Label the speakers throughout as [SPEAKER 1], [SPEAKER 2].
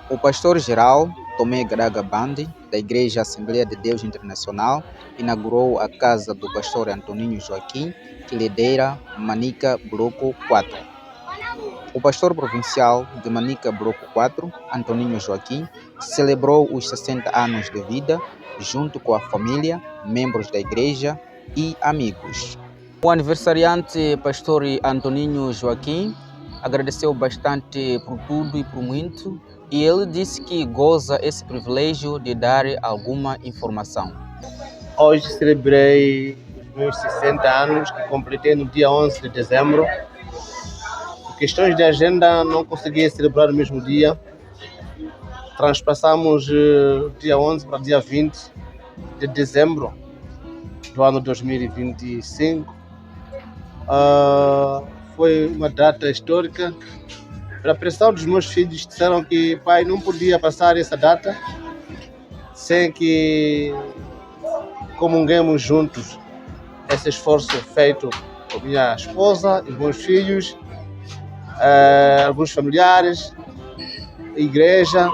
[SPEAKER 1] O pastor-geral Tomé Garaga Bandi, da Igreja Assembleia de Deus Internacional, inaugurou a casa do pastor Antoninho Joaquim, que lidera Manica Bloco 4. O pastor provincial de Manica Bloco 4, Antoninho Joaquim, celebrou os 60 anos de vida junto com a família, membros da igreja e amigos. O aniversariante pastor Antoninho Joaquim agradeceu bastante por tudo e por muito, e ele disse que goza esse privilégio de dar alguma informação.
[SPEAKER 2] Hoje celebrei os meus 60 anos, que completei no dia 11 de dezembro. Por questões de agenda, não consegui celebrar no mesmo dia. Transpassamos dia 11 para dia 20 de dezembro do ano 2025. Foi uma data histórica. Pela pressão dos meus filhos, disseram que pai não podia passar essa data sem que comunguemos juntos esse esforço feito com minha esposa e meus filhos, alguns familiares, igreja.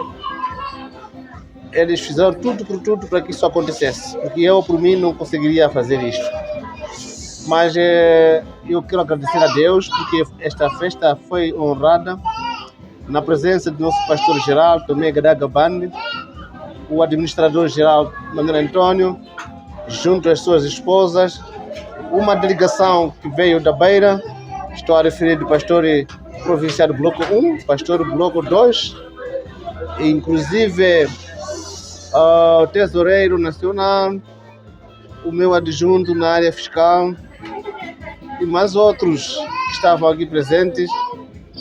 [SPEAKER 2] Eles fizeram tudo por tudo para que isso acontecesse, porque eu, por mim, não conseguiria fazer isto. Mas eu quero agradecer a Deus, porque esta festa foi honrada na presença do nosso pastor-geral, Tomé Garaga Bandi, o administrador-geral, Manuel Antônio, junto às suas esposas, uma delegação que veio da Beira, estou a referir do pastor provincial do Bloco 1, pastor do Bloco 2, inclusive o tesoureiro nacional, o meu adjunto na área fiscal e mais outros que estavam aqui presentes.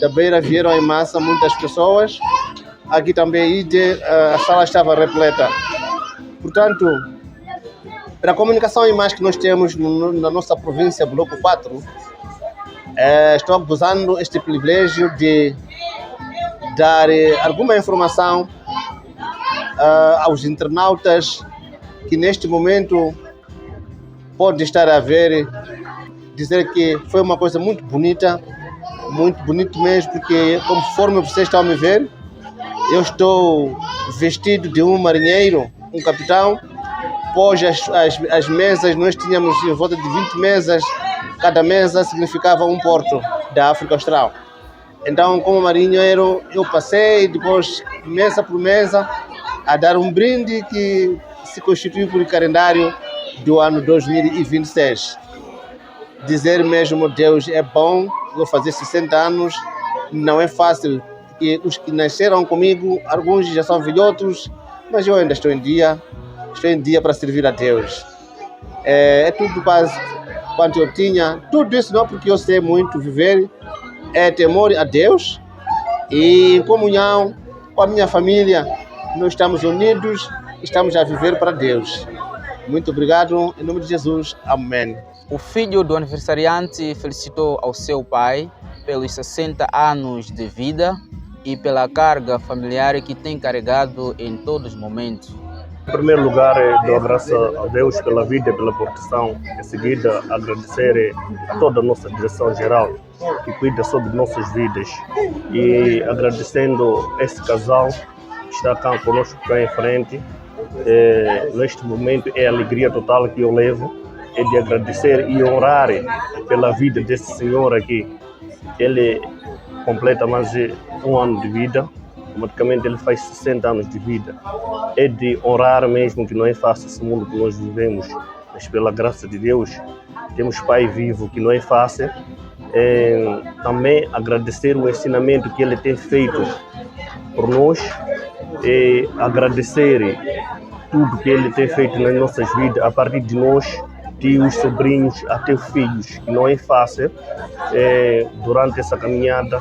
[SPEAKER 2] Da Beira vieram em massa muitas pessoas. Aqui também a sala estava repleta. Portanto, pela comunicação e mais que nós temos na nossa província Bloco 4, estou gozando este privilégio de dar alguma informação aos internautas que neste momento pode estar a ver, dizer que foi uma coisa muito bonito mesmo, porque conforme vocês estão a me ver, eu estou vestido de um marinheiro, um capitão. Após as mesas, nós tínhamos em volta de 20 mesas, cada mesa significava um porto da África Austral. Então, como marinheiro, eu passei depois, mesa por mesa, a dar um brinde que se constituiu por calendário do ano 2026. Dizer mesmo, Deus é bom, vou fazer 60 anos, não é fácil, porque os que nasceram comigo, alguns já são velhotos, mas eu ainda estou em dia para servir a Deus. É tudo quanto eu tinha, tudo isso não porque eu sei muito viver, é temor a Deus e em comunhão com a minha família, nós estamos unidos, estamos a viver para Deus. Muito obrigado, em nome de Jesus, amém.
[SPEAKER 1] O filho do aniversariante felicitou ao seu pai pelos 60 anos de vida e pela carga familiar que tem carregado em todos os momentos.
[SPEAKER 3] Em primeiro lugar, dou graças a Deus pela vida e pela proteção. Em seguida, agradecer a toda a nossa direção geral que cuida sobre nossas vidas. E agradecendo esse casal que está cá conosco cá em frente. Neste momento é a alegria total que eu levo, é de agradecer e honrar pela vida desse senhor aqui. Ele completa mais de um ano de vida, automaticamente ele faz 60 anos de vida. É de honrar mesmo, que não é fácil esse mundo que nós vivemos, mas pela graça de Deus temos pai vivo, que não é fácil. Também agradecer o ensinamento que ele tem feito por nós, e agradecer tudo que ele tem feito nas nossas vidas, a partir de nós, tios, sobrinhos, até filhos, que não é fácil. Durante essa caminhada,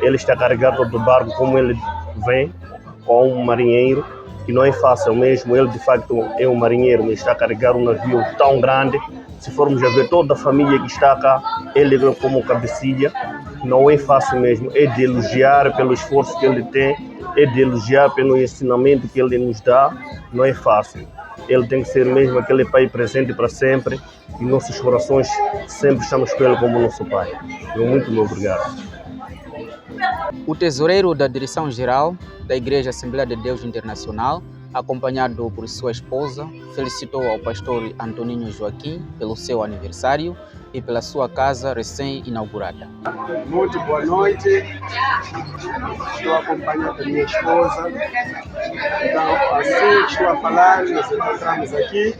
[SPEAKER 3] ele está carregado do barco como ele vem, com um marinheiro, que não é fácil mesmo. Ele, de facto, é um marinheiro, mas está a carregar um navio tão grande. Se formos a ver toda a família que está cá, ele como cabecilha, não é fácil mesmo. É de elogiar pelo esforço que ele tem, é de elogiar pelo ensinamento que ele nos dá, não é fácil. Ele tem que ser mesmo aquele pai presente para sempre, e nossos corações sempre estamos com ele como nosso pai. Muito obrigado.
[SPEAKER 1] O tesoureiro da Direção-Geral da Igreja Assembleia de Deus Internacional, acompanhado por sua esposa, felicitou ao pastor Antoninho Joaquim pelo seu aniversário e pela sua casa recém-inaugurada.
[SPEAKER 4] Muito boa noite, estou acompanhado da minha esposa, então assim estou a falar, nós encontramos aqui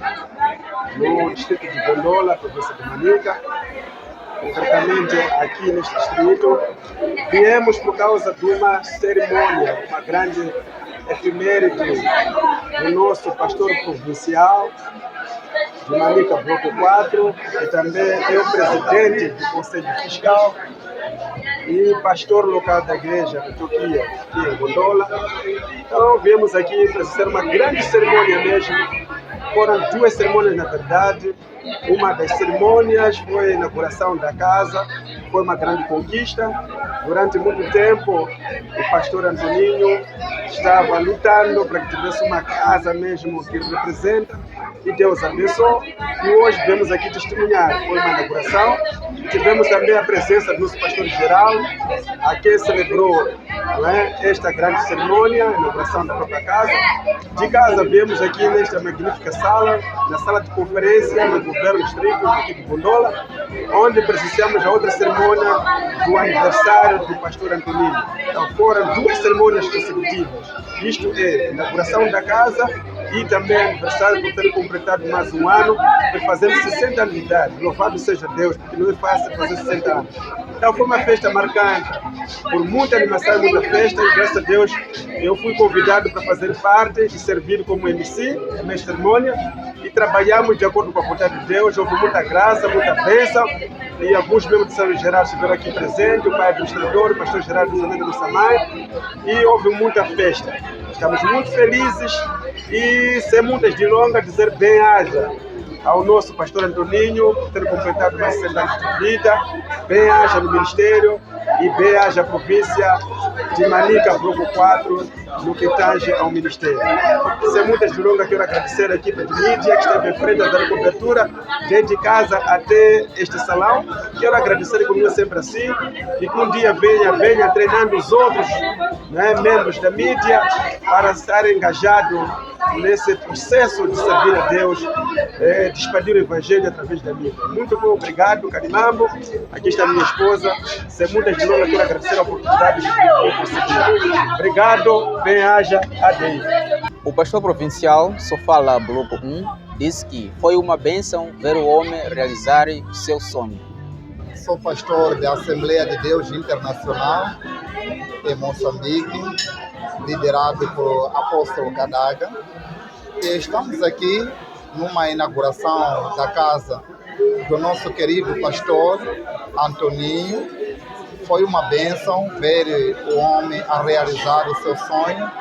[SPEAKER 4] no distrito de Gondola, província de Manica, concretamente aqui neste distrito. Viemos por causa de uma cerimônia, uma grande efeméride do nosso pastor provincial de Manica Bloco 4, que também é o presidente do Conselho Fiscal e pastor local da igreja de Turquia, aqui em Gondola. Então viemos aqui para fazer uma grande cerimônia mesmo. Foram duas cerimônias, na verdade. Uma das cerimônias foi a inauguração da casa, foi uma grande conquista. Durante muito tempo, o pastor Antoninho estava lutando para que tivesse uma casa mesmo que representa, e Deus abençoou. E hoje viemos aqui testemunhar, foi uma inauguração. Tivemos também a presença do nosso pastor geral, a quem celebrou esta grande cerimônia, a inauguração da própria casa. De casa viemos aqui nesta magnífica sala, na sala de conferência do governo distrito aqui de Gondola, onde presenciamos a outra cerimônia do aniversário do pastor Antoninho. Então foram duas cerimônias consecutivas. Isto é, a inauguração da casa e também aniversário por ter completado mais um ano e fazendo 60 anos de idade. Louvado seja Deus, porque não é fácil fazer 60 anos. Então foi uma festa marcante, por muita animação, muita festa, e graças a Deus eu fui convidado para fazer parte e servir como MC nesta cerimônia, e trabalhamos de acordo com a vontade de Deus. Houve muita graça, muita bênção, e alguns membros do Conselho Geral estiveram aqui presentes, o pai administrador, o pastor Gerardo de Zaneta do Samai, e houve muita festa. Estamos muito felizes e, sem muitas delongas, dizer bem-aja ao nosso pastor Antoninho por ter completado mais 60 anos de vida, bem-aja no ministério e bem-aja à província de Manica, Bloco 4, no que tange ao ministério. Sem muitas delongas, quero agradecer a equipe de mídia que esteve em frente a dar cobertura, desde casa até este salão. Quero agradecer e continuar sempre assim, e que um dia venha treinando os outros membros da mídia para estar engajado nesse processo de servir a Deus, de expandir o Evangelho através da mídia. Muito bom, obrigado, Carimambo. Aqui está a minha esposa. Sem muitas delongas, quero agradecer a oportunidade que foi concedida. Obrigado, bem-aja, adeus.
[SPEAKER 1] O pastor provincial Sofala Bloco 1 disse que foi uma bênção ver o homem realizar o seu sonho.
[SPEAKER 5] Sou pastor da Assembleia de Deus Internacional em Moçambique, liderado por apóstolo Kadaga. E estamos aqui numa inauguração da casa do nosso querido pastor Antoninho. Foi uma bênção ver o homem a realizar o seu sonho.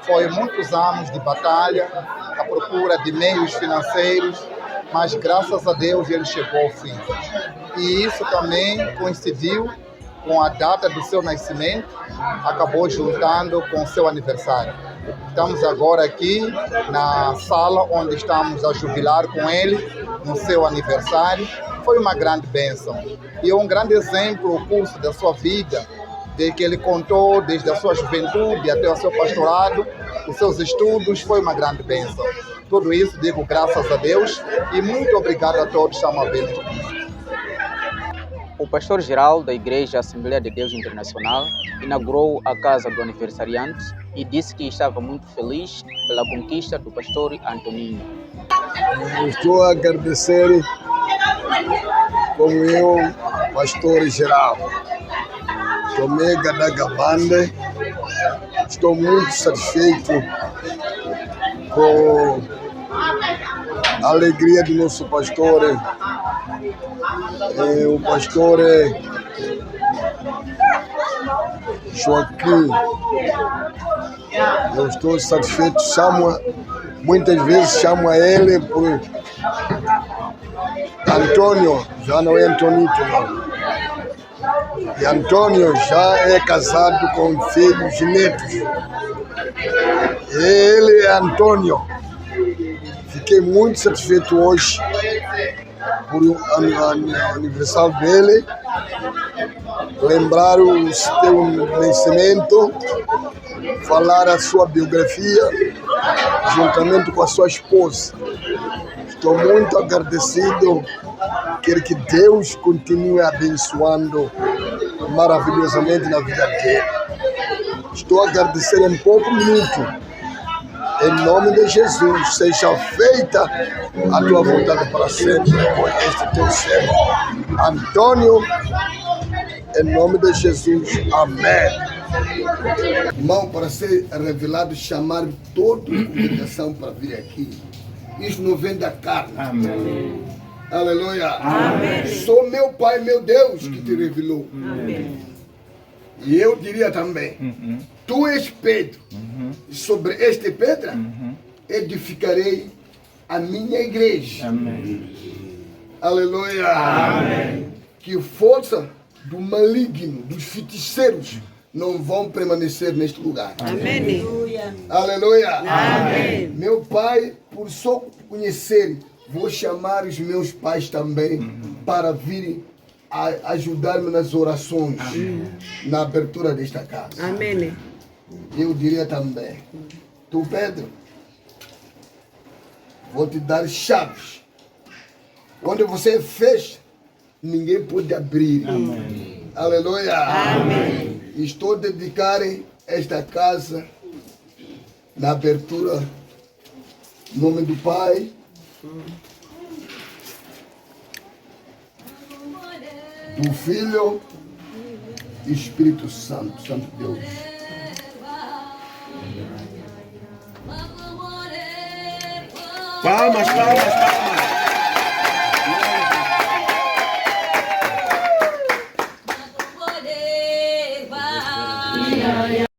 [SPEAKER 5] Foi muitos anos de batalha, à procura de meios financeiros, mas graças a Deus ele chegou ao fim. E isso também coincidiu com a data do seu nascimento, acabou juntando com o seu aniversário. Estamos agora aqui na sala onde estamos a jubilar com ele no seu aniversário. Foi uma grande bênção e é um grande exemplo o curso da sua vida, de que ele contou desde a sua juventude até o seu pastorado, os seus estudos. Foi uma grande bênção. Tudo isso digo graças a Deus e muito obrigado a todos que estão a ver neste momento.
[SPEAKER 1] O pastor-geral da Igreja Assembleia de Deus Internacional inaugurou a casa do aniversariante e disse que estava muito feliz pela conquista do pastor Antoninho.
[SPEAKER 6] Estou a agradecer, como eu, pastor-geral Tomé Kadaga Bande. Estou muito satisfeito com a alegria do nosso pastor, o pastor Joaquim. Eu estou satisfeito, muitas vezes chamo a ele por Antônio, já não é Antonito, não. E Antônio já é casado com filhos e netos. Ele é Antônio. Fiquei muito satisfeito hoje por o aniversário dele. lembrar o seu nascimento, falar a sua biografia, juntamente com a sua esposa. Estou muito agradecido. Quero que Deus continue abençoando maravilhosamente na vida dele. Estou a agradecer em pouco minuto. Em nome de Jesus, seja feita a tua vontade para sempre com este teu servo Antônio, em nome de Jesus, amém. Irmão, para ser revelado, chamar toda a congregação para vir aqui. Isso não vem da carne. Amém. Aleluia. Amém. Só meu Pai, meu Deus, que te revelou. Amém. E eu diria também, tu és Pedro, e sobre esta pedra edificarei a minha igreja. Amém. Aleluia. Amém. Que força do maligno, dos feiticeiros, não vão permanecer neste lugar. Amém. Aleluia. Amém. Meu Pai, por só conhecer, vou chamar os meus pais também para virem ajudar-me nas orações, na abertura desta casa. Amém. Eu diria também, tu, Pedro, vou te dar chaves. Quando você fecha, ninguém pode abrir. Amém. Aleluia. Amém. Estou a dedicar esta casa na abertura, em nome do Pai, do Filho e Espírito Santo, Santo Deus.
[SPEAKER 4] Palmas, palmas, palmas.